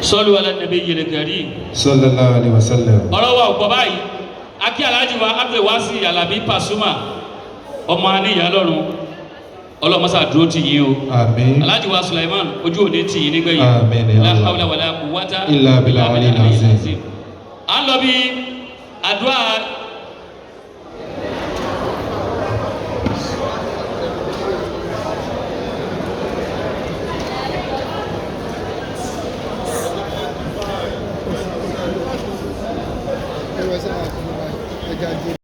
Sallu ala nabiyil karim. sallallahu alaihi wasallam. Ọ̀rọ̀ wa ò pọ̀ báyìí. Akí Alhaji wa Abdulwasi Alabi Pasuma. Ọmọ aníyà lọ́run. Ọlọ́mọsá dúró tì yín o. Àmín. Alhaji wa Sulaiman ojú òde tì yín nígbẹ̀yìn. Àmín ya La Allah. hawla wala quwwata Illa billahi al-aliyyil azim. À ń lọ bí àdúrà.